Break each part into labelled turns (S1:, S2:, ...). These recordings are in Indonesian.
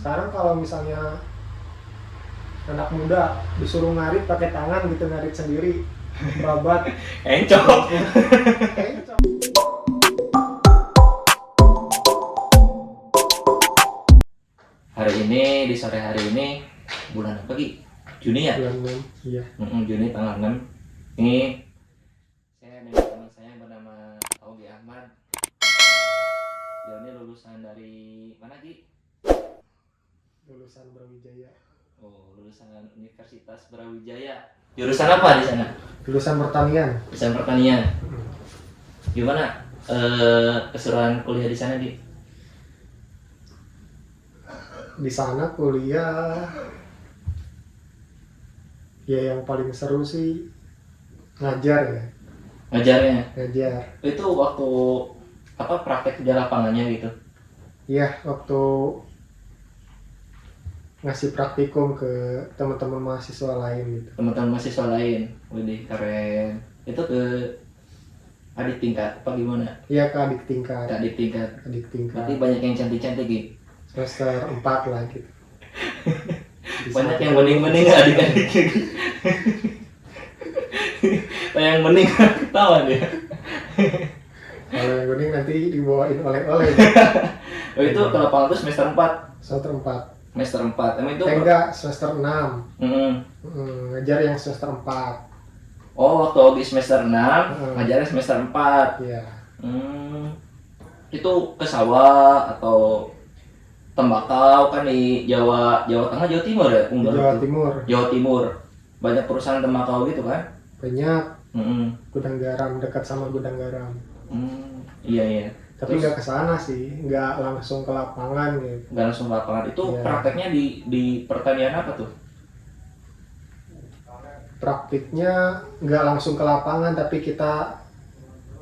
S1: sekarang kalau misalnya anak muda disuruh ngarit pakai tangan gitu, ngarit sendiri babat
S2: Encok.
S1: encok.
S2: Hari ini di sore hari ini bulan apa Ki? Juni ya?
S1: Bulan 6, iya.
S2: Juni tanggal 6. Ini saya dengan teman saya yang bernama Augie Ahmad. Dia ini lulusan dari mana Ki?
S1: Lulusan Brawijaya.
S2: Oh, lulusan Universitas Brawijaya. Jurusan apa di sana?
S1: Lulusan pertanian.
S2: Jurusan pertanian. Gimana keseruan kuliah di sana Ki?
S1: Di sana kuliah ya yang paling seru sih ngajar ya.
S2: Ngajarnya?
S1: Ngajar.
S2: Itu waktu apa praktek di lapangannya gitu?
S1: Iya, waktu ngasih praktikum ke teman-teman mahasiswa lain gitu.
S2: Teman-teman mahasiswa lain. Widih, keren. Itu ke adik tingkat apa gimana?
S1: Iya, ke adik tingkat.
S2: Ke adik tingkat.
S1: Adik tingkat.
S2: Berarti banyak yang cantik-cantik gitu.
S1: Semester 4 lah gitu.
S2: Banyak yang bening-bening adik-adiknya gitu. Yang bening ketawa dia.
S1: Kalau yang kuning nanti dibawain oleh-oleh.
S2: Oh, itu ke lapangan tuh semester 4.
S1: Semester 4.
S2: Semester 4. Emang itu
S1: Enggak, semester 6.
S2: Mm-mm.
S1: Ngajar yang semester 4.
S2: Oh, waktu Augie semester 6, ngajarnya semester 4.
S1: Iya.
S2: Itu ke sawah atau tembakau kan di Jawa Tengah, Jawa Timur ya?
S1: Di Jawa Timur.
S2: Jawa Timur. Banyak perusahaan tembakau gitu kan?
S1: Banyak
S2: Mm-mm.
S1: gudang garam, dekat sama gudang garam.
S2: Iya.
S1: Tapi
S2: Terus
S1: nggak ke sana sih, nggak langsung ke lapangan gitu.
S2: nggak langsung ke lapangan. Itu
S1: Iya.
S2: prakteknya di pertanian apa tuh?
S1: Praktiknya nggak langsung ke lapangan, tapi kita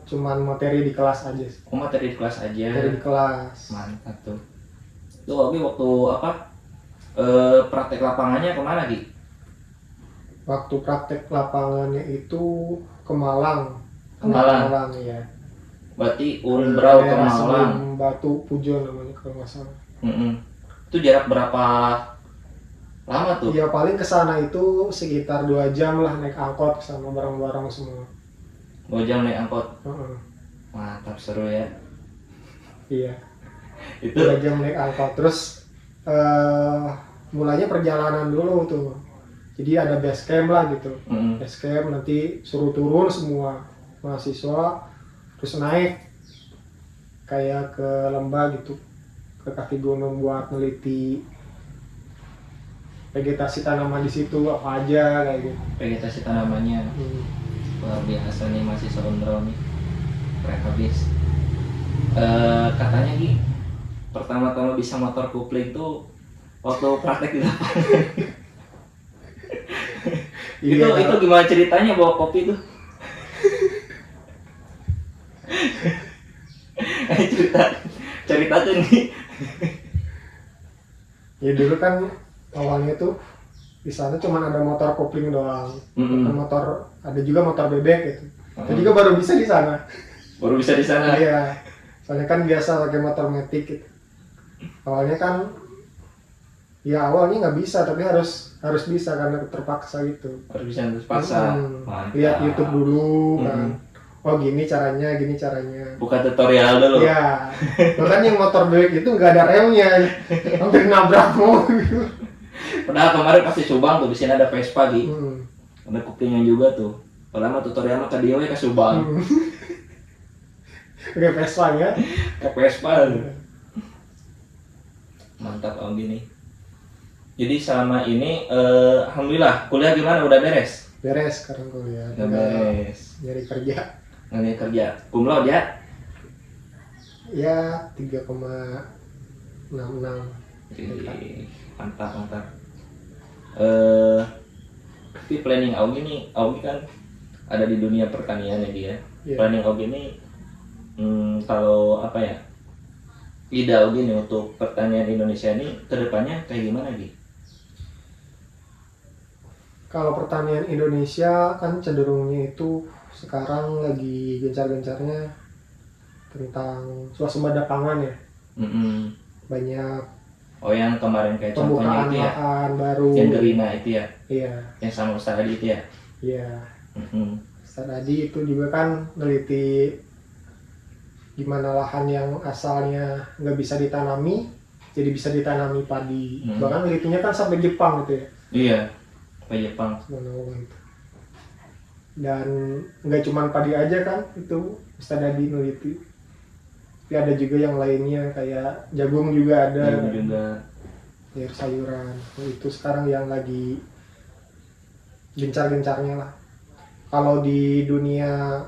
S1: cuman materi di kelas aja sih.
S2: Oh, materi di kelas aja.
S1: Materi di kelas.
S2: Mantap tuh. Tuh Augie waktu apa? Praktek lapangannya kemana Ki?
S1: Waktu praktek lapangannya itu ke Malang.
S2: Ke Malang.
S1: Malang ya.
S2: Berarti Unbrau ke
S1: Daerah
S2: Malang.
S1: sebelum Batu Pujon namanya kalau nggak salah.
S2: Itu jarak berapa lama tuh?
S1: Ya paling ke sana itu sekitar 2 jam lah naik angkot sama barang-barang semua.
S2: 2 jam naik angkot.
S1: Heeh.
S2: Mantap, seru ya.
S1: Iya.
S2: Itu
S1: 2 jam naik angkot. Terus mulanya perjalanan dulu tuh. Jadi ada base camp lah gitu. Base camp nanti suruh turun semua mahasiswa, terus naik kayak ke lembah gitu, ke kaki gunung buat neliti vegetasi tanaman di situ apa aja kayak gitu.
S2: vegetasi tanamannya luar biasa nih mahasiswa Unbrau nih, keren habis. Katanya Ki, pertama-tama bisa motor kupling tuh waktu praktek di lapangan.
S1: Iya,
S2: itu gimana ceritanya bawa kopi tuh? cerita tuh nih.
S1: ya dulu kan awalnya tuh di sana cuma ada motor kopling doang. Motor ada juga motor bebek gitu. Itu juga baru bisa di sana.
S2: Baru bisa di sana.
S1: Iya. Soalnya kan biasa pakai motor matic gitu. Awalnya kan ya awalnya nggak bisa, tapi harus bisa karena terpaksa gitu.
S2: Harus bisa terpaksa.
S1: Lihat YouTube dulu kan. Oh gini caranya.
S2: Buka tutorial dulu.
S1: Iya. Bahkan yang motor bebek itu nggak ada remnya, hampir nabrak mobil.
S2: Padahal kemarin pasti Subang tuh, di sini ada Vespa Ki. Ada kuplingnya juga tuh. Padahal mah tutorial mah ke dia we ke Subang.
S1: Oke, Vespa ya.
S2: Ke Vespa. Mantap om gini. Jadi selama ini alhamdulillah kuliah gimana, udah beres?
S1: Beres sekarang kuliah.
S2: Udah beres.
S1: Nyari kerja.
S2: Nyari kerja. Cum laude ya?
S1: Ya 3,66.
S2: Mantap. Tapi planning Augie nih, Augie kan ada di dunia pertanian ya dia.
S1: Yeah.
S2: Planning Augie nih kalau apa ya, ide Augie nih untuk pertanian Indonesia ini kedepannya kayak gimana Gi?
S1: Kalau pertanian Indonesia kan cenderungnya itu sekarang lagi gencar-gencarnya tentang swasembada pangan ya. Banyak
S2: Oh, yang kemarin kayak contohnya
S1: pembukaan
S2: itu ya,
S1: lahan baru.
S2: yang Gerina itu ya,
S1: Iya,
S2: yang sama Ustaz Adi itu ya.
S1: iya.
S2: Mm-mm.
S1: Tadi itu juga kan neliti gimana lahan yang asalnya nggak bisa ditanami jadi bisa ditanami padi. Bahkan nelitinya kan sampai Jepang gitu ya.
S2: Iya, sampai Jepang.
S1: Gitu. Dan nggak cuma padi aja kan itu Ustaz Adi neliti. Tapi ada juga yang lainnya kayak jagung juga ada.
S2: Jagung juga.
S1: Sayuran. Itu sekarang yang lagi gencar-gencarnya lah. Kalau di dunia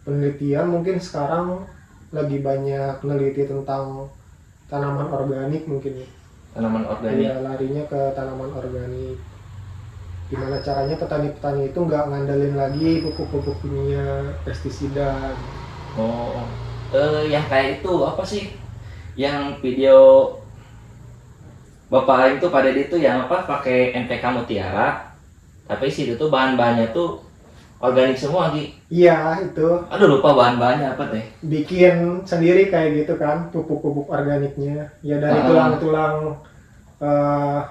S1: penelitian mungkin sekarang lagi banyak meneliti tentang tanaman organik mungkin ya.
S2: Tanaman organik.
S1: Ya, larinya ke tanaman organik. Gimana caranya petani-petani itu nggak ngandelin lagi pupuk-pupuk kimia, pestisida.
S2: Oh, yang kayak itu apa sih? Yang video Bapak itu pada itu yang apa pakai NPK Mutiara, tapi situ tuh bahan-bahannya tuh organik semua Gi.
S1: Iya itu.
S2: Aduh lupa bahan-bahannya apa teh.
S1: Bikin sendiri kayak gitu kan pupuk-pupuk organiknya. Ya dari tulang-tulang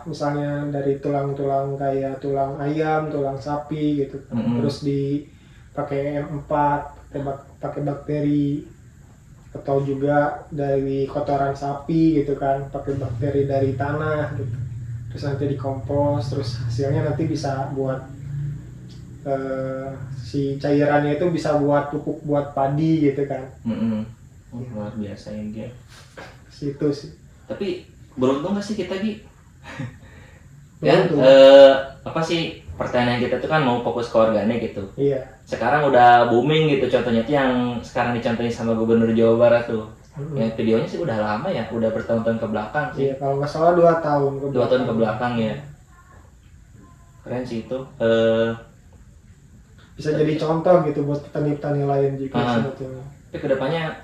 S1: misalnya dari tulang-tulang kayak tulang ayam, tulang sapi gitu. Terus dipakai M4, pakai bakteri, atau juga dari kotoran sapi gitu kan, pakai bakteri dari tanah gitu. Terus nanti dikompos, terus hasilnya nanti bisa buat si cairannya itu bisa buat pupuk buat padi gitu kan.
S2: Luar biasa ini dia.
S1: Situ sih.
S2: Tapi beruntung gak sih kita Gi?
S1: Ya,
S2: apa sih pertanyaan kita tuh kan mau fokus ke organik gitu.
S1: Iya.
S2: Sekarang udah booming gitu, contohnya tuh yang sekarang dicontohin sama Gubernur Jawa Barat tuh. Yang videonya sih udah lama ya, udah bertahun-tahun ke belakang sih.
S1: Iya, kalau nggak salah 2 tahun ke
S2: 2 tahun ke belakang ya. Keren sih itu.
S1: Bisa jadi contoh gitu buat petani-petani lain juga sebetulnya.
S2: Tapi kedepannya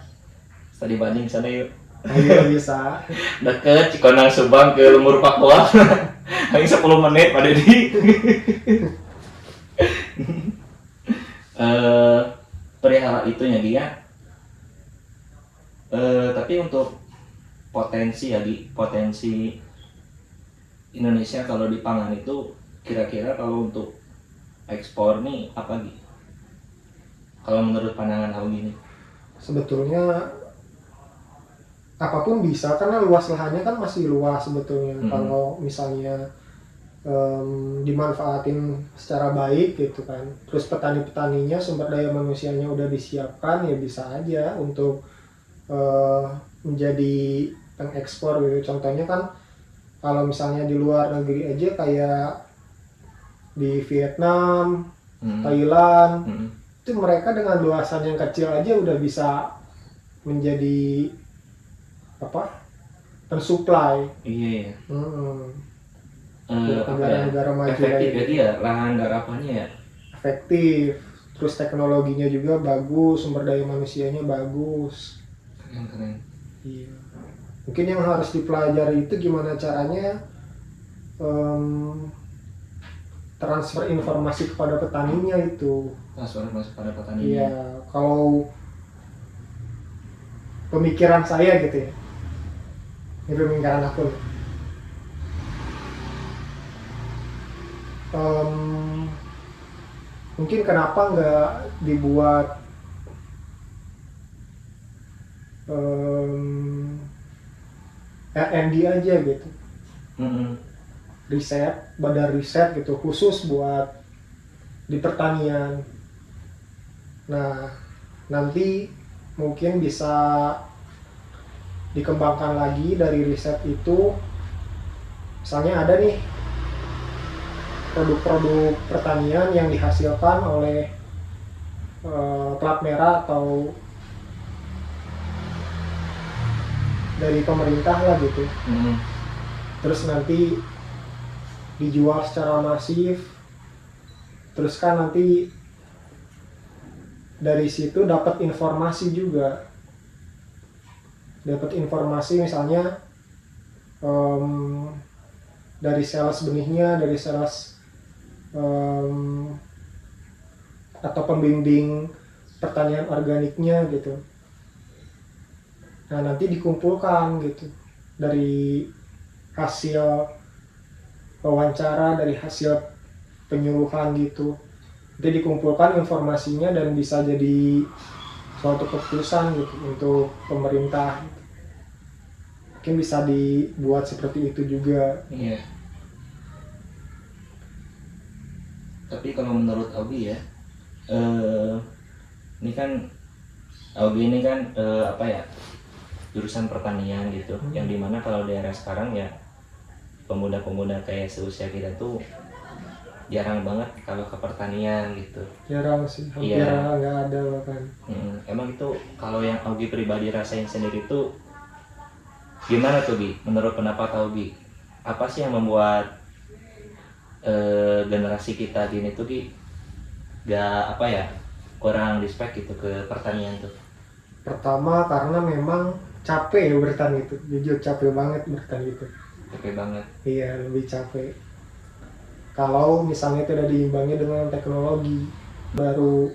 S2: tadi banding sana yuk.
S1: Ayo bisa.
S2: Deket Cikonang Subang ke Lumur Papua. Hanya 10 menit Pak Dedi. Perihal itunya dia. Tapi untuk potensi ya Gi, potensi Indonesia kalau di pangan itu kira-kira kalau untuk ekspor nih apa Gi? Kalau menurut pandangan Augie nih?
S1: Sebetulnya apapun bisa karena luas lahannya kan masih luas sebetulnya. Kalau misalnya dimanfaatin secara baik gitu kan, terus petani-petaninya sumber daya manusianya udah disiapkan, ya bisa aja untuk menjadi pengekspor gitu. Contohnya kan kalau misalnya di luar negeri aja kayak di Vietnam, Thailand, itu mereka dengan luasan yang kecil aja udah bisa menjadi pensuplai.
S2: Iya.
S1: Negara-negara maju
S2: efektif ya dia lahan garapannya ya.
S1: Efektif, terus teknologinya juga bagus, sumber daya manusianya bagus.
S2: Keren.
S1: Iya. Mungkin yang harus dipelajari itu gimana caranya transfer informasi kepada petaninya itu.
S2: Transfer informasi kepada petaninya.
S1: Iya, kalau pemikiran saya gitu ya. Ini pemikiran aku. Mungkin kenapa nggak dibuat R&D aja gitu. Badan riset gitu khusus buat di pertanian. Nah, nanti mungkin bisa dikembangkan lagi dari riset itu. Misalnya ada nih produk-produk pertanian yang dihasilkan oleh plat merah atau dari pemerintah lah gitu. Terus nanti dijual secara masif, terus kan nanti dari situ dapat informasi juga, misalnya dari sales benihnya, dari sales atau pembimbing pertanian organiknya gitu. Nah nanti dikumpulkan gitu dari hasil wawancara, dari hasil penyuluhan gitu, nanti dikumpulkan informasinya dan bisa jadi suatu keputusan gitu untuk pemerintah gitu. Mungkin bisa dibuat seperti itu juga.
S2: Iya. Tapi kalau menurut Augie ya, ini kan Augie ini kan apa ya, jurusan pertanian gitu, yang dimana kalau di era sekarang ya pemuda-pemuda kayak seusia kita tuh jarang banget kalau ke pertanian gitu.
S1: Jarang sih, hampir
S2: Iya.
S1: nggak ada bahkan.
S2: Emang itu kalau yang Augie pribadi rasain sendiri tuh gimana tuh Gi? Menurut pendapat Augie, apa sih yang membuat generasi kita gini tuh Gi gak apa ya, kurang respect gitu ke pertanian tuh?
S1: Pertama karena memang capek ya bertani itu, jujur capek banget bertani itu.
S2: Capek banget.
S1: Iya, lebih capek. Kalau misalnya tidak diimbangi dengan teknologi baru,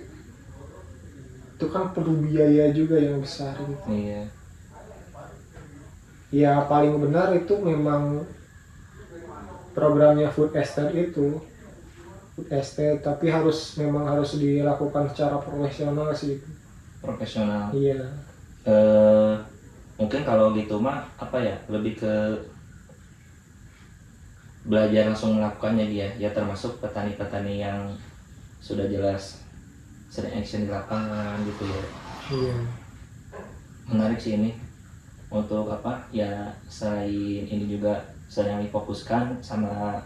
S1: itu kan perlu biaya juga yang besar gitu.
S2: Iya.
S1: Ya paling benar itu memang programnya food estate itu, food estate, tapi memang harus dilakukan secara profesional sih itu.
S2: Profesional.
S1: Iya.
S2: Mungkin kalau gitu mah apa ya, lebih ke belajar langsung melakukannya dia ya, termasuk petani-petani yang sudah jelas sering action di lapangan gitu ya.
S1: Iya.
S2: Menarik sih ini, untuk apa ya, selain ini juga sedang difokuskan sama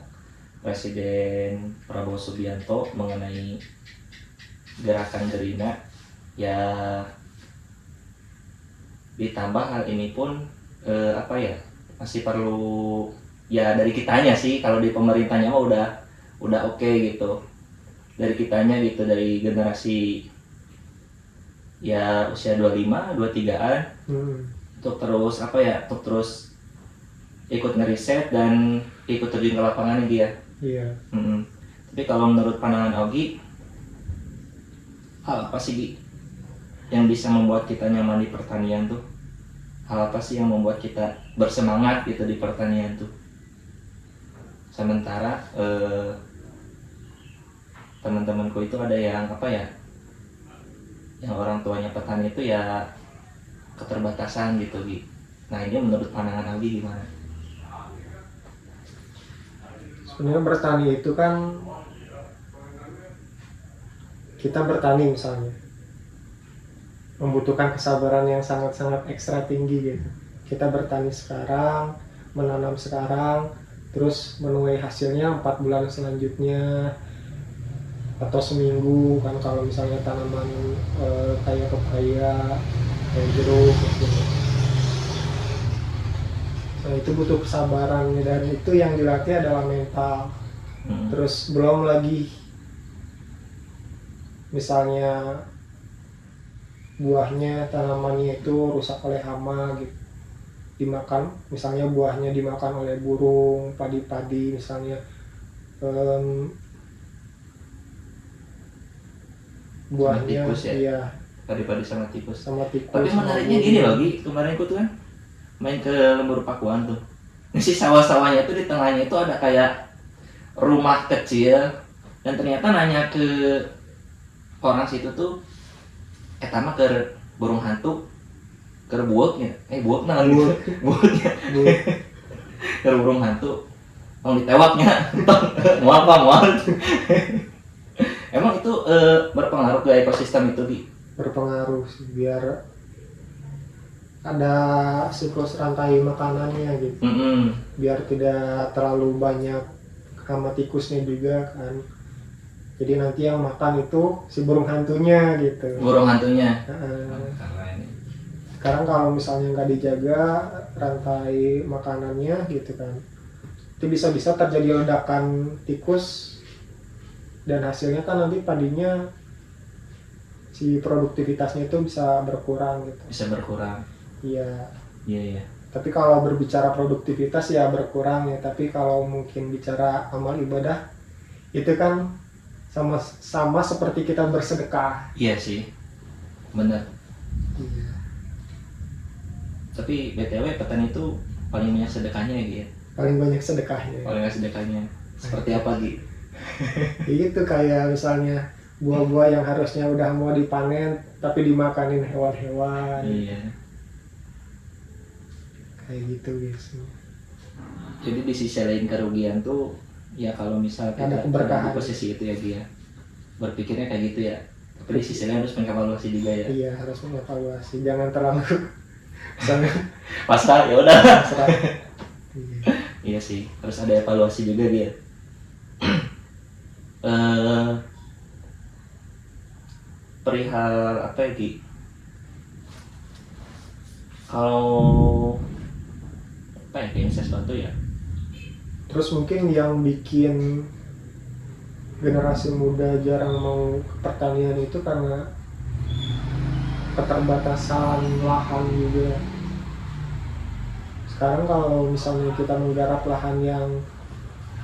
S2: Presiden Prabowo Subianto mengenai gerakan Gerina ya, ditambah hal ini pun apa ya, masih perlu ya dari kitanya sih, kalau di pemerintahnya mah udah oke gitu, dari kitanya gitu, dari generasi ya usia 25, 23-an untuk terus apa ya, untuk terus ikut ngeriset dan ikut terjun ke lapangan dia.
S1: Iya.
S2: Tapi kalau menurut pandangan Augie, hal apa sih Gi yang bisa membuat kita nyaman di pertanian tuh? Hal apa sih yang membuat kita bersemangat gitu di pertanian tuh? Sementara teman-temanku itu ada yang apa ya, yang orang tuanya petani itu ya keterbatasan gitu Gi. Nah ini menurut pandangan Augie gimana?
S1: Sebenarnya bertani itu kan, kita bertani misalnya membutuhkan kesabaran yang sangat-sangat ekstra tinggi gitu. Kita bertani sekarang, menanam sekarang, terus menuai hasilnya 4 bulan selanjutnya atau seminggu kan, kalau misalnya tanaman kayak pepaya, kayak jeruk gitu. Nah itu butuh kesabaran, dan itu yang dilatih adalah mental. Terus belum lagi misalnya buahnya, tanamannya itu rusak oleh hama gitu, dimakan, misalnya buahnya dimakan oleh burung, padi-padi misalnya, buahnya
S2: tikus ya?
S1: Iya,
S2: Padi-padi sama tikus.
S1: sama tikus.
S2: Tapi menariknya gini loh Gi, kemarin aku tuh kan main ke Lembur Pakuan tuh, si sawah-sawahnya tuh di tengahnya itu ada kayak rumah kecil, dan ternyata nanya ke orang situ tuh, mah ke burung hantu, ke buaknya, buak nah buaknya, ke burung hantu, mau ditewaknya, mau apa mau. Emang itu berpengaruh ke ekosistem itu Gi?
S1: Berpengaruh sih, biar ada siklus rantai makanannya gitu. Biar tidak terlalu banyak hama tikusnya juga kan. Jadi nanti yang makan itu si burung hantunya gitu.
S2: Burung hantunya.
S1: Sekarang kalau misalnya nggak dijaga rantai makanannya gitu kan, itu bisa-bisa terjadi ledakan tikus, dan hasilnya kan nanti padinya, si produktivitasnya itu bisa berkurang gitu.
S2: Bisa berkurang.
S1: Iya.
S2: Iya.
S1: Tapi kalau berbicara produktivitas ya berkurang ya, tapi kalau mungkin bicara amal ibadah itu kan sama seperti kita bersedekah.
S2: Iya sih, benar.
S1: Iya.
S2: Tapi BTW petani itu paling banyak sedekahnya ya Gi?
S1: Paling banyak sedekahnya.
S2: Paling banyak sedekahnya. Seperti apa Gi?
S1: Itu kayak misalnya buah-buah yang harusnya udah mau dipanen tapi dimakanin hewan-hewan.
S2: Iya.
S1: Kayak gitu biasanya.
S2: Jadi di sisi lain kerugian tuh ya kalau misal kita
S1: Ada
S2: ada
S1: keberkahan.
S2: di posisi itu ya Gi ya. Berpikirnya kayak gitu ya. Tapi di sisi lain harus mengevaluasi juga ya.
S1: Iya, harus mengevaluasi, jangan terlalu misalnya
S2: Pasrah ya udah.
S1: serah. Iya.
S2: Iya sih, harus ada evaluasi juga dia. Perihal apa ya Gi? Kalau apa ya kayaknya sesuatu ya.
S1: Terus mungkin yang bikin generasi muda jarang mau ke pertanian itu karena keterbatasan lahan juga. Sekarang kalau misalnya kita menggarap lahan yang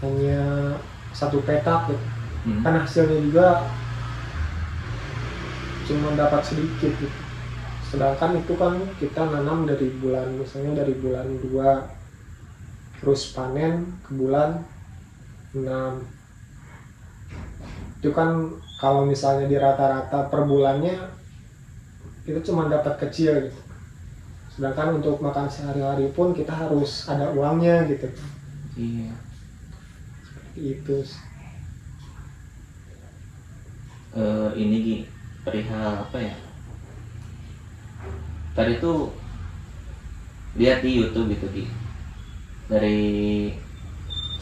S1: hanya 1 petak gitu, kan hasilnya juga cuma dapat sedikit gitu. Sedangkan itu kan kita nanam dari bulan, misalnya dari bulan 2 terus panen ke bulan 6. Itu kan kalau misalnya di rata-rata per bulannya itu cuma dapat kecil gitu. Sedangkan untuk makan sehari-hari pun kita harus ada uangnya gitu.
S2: Iya.
S1: Seperti itu.
S2: Ini Gi, perihal apa ya? Tadi tuh lihat di YouTube gitu Gi, dari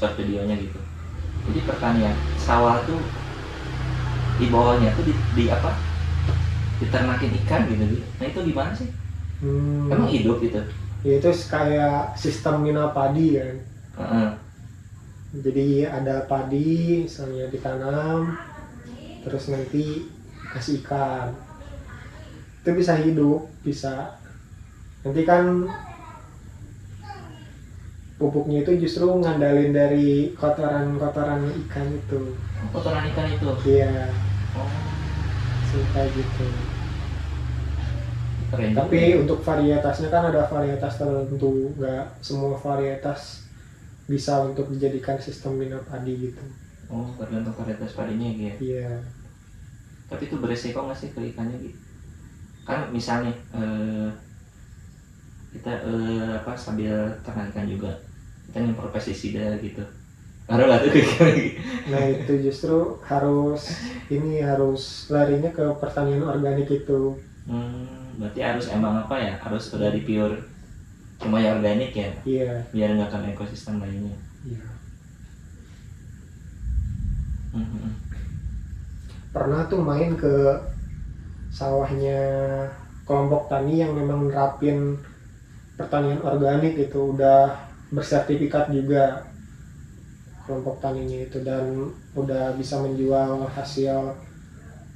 S2: short videonya gitu. Jadi pertanian sawah tuh di bawahnya tuh di apa? Diternakin ikan gitu Gi. Nah itu gimana sih? Emang hidup gitu?
S1: Ya itu kayak sistem mina padi kan. Jadi ada padi misalnya ditanam, terus nanti kasih ikan. Itu bisa hidup, bisa. Nanti kan pupuknya itu justru ngandalin dari kotoran-kotoran ikan itu.
S2: Kotoran ikan itu?
S1: Iya.
S2: Oh.
S1: Kayak gitu.
S2: Keren.
S1: Tapi untuk varietasnya kan ada varietas tertentu, nggak semua varietas bisa untuk dijadikan sistem mina padi gitu.
S2: Oh, tergantung varietas padinya gitu ya?
S1: Iya.
S2: Tapi itu beresiko nggak sih ke ikannya gitu? Kan misalnya kita sambil ternak ikan juga kita nyemprot pestisida gitu. Ngaruh nggak tuh ke ikan gitu?
S1: Nah itu justru harus larinya ke pertanian organik itu.
S2: Berarti harus emang apa ya? Harus udah di pure cuma ya organik ya?
S1: Iya.
S2: Biar nggak kena ekosistem lainnya.
S1: Iya. Pernah tuh main ke sawahnya kelompok tani yang memang nerapin pertanian organik itu, udah bersertifikat juga kelompok taninya itu, dan udah bisa menjual hasil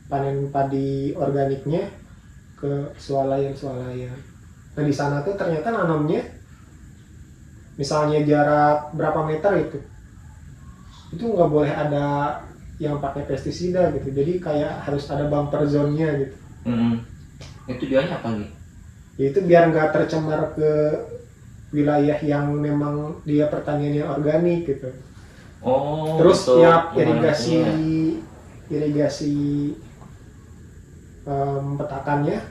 S1: panen padi organiknya ke swalayan. Nah di sana tuh ternyata nanamnya misalnya jarak berapa meter itu nggak boleh ada yang pakai pestisida gitu, jadi kayak harus ada bumper zone-nya gitu.
S2: Itu tujuannya apa gitu?
S1: Ya itu biar nggak tercemar ke wilayah yang memang dia pertaniannya organik gitu.
S2: Oh.
S1: Terus ya irigasi petakannya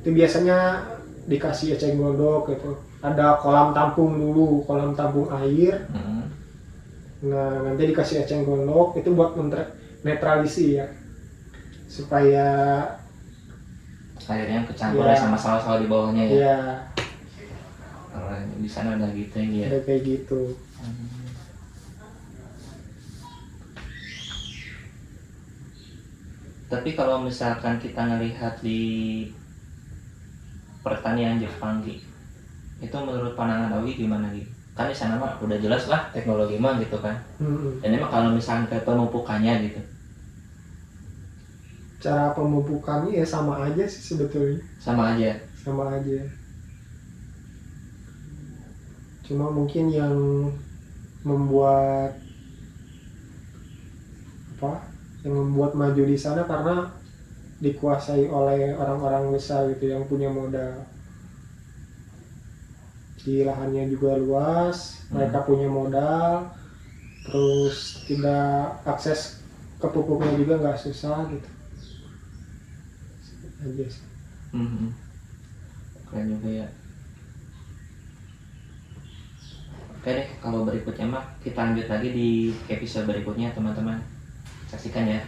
S1: itu biasanya dikasih eceng gondok gitu. Ada kolam tampung dulu, kolam tampung air. Nah nanti dikasih eceng gondok itu buat netralisi ya, supaya
S2: airnya kecampur sama sawah-sawah di bawahnya ya.
S1: Iya.
S2: Di sana ada gitu ya.
S1: Ada kayak gitu.
S2: Tapi kalau misalkan kita ngelihat di pertanian Jepang gitu, itu menurut pandangan Awi gimana gitu? Kan di sana mah udah jelas lah teknologi mah gitu kan. Dan emang kalau misalkan kayak pemupukannya gitu,
S1: cara pemupukannya ya sama aja sih sebetulnya.
S2: Sama aja.
S1: Cuma mungkin yang membuat maju di sana karena dikuasai oleh orang-orang besar gitu yang punya modal. di lahannya juga luas, mereka punya modal, terus tidak akses ke pupuknya juga nggak susah gitu aja sih.
S2: Keren juga ya. Oke deh, kalau berikutnya mah kita lanjut lagi di episode berikutnya teman-teman. Saksikan ya.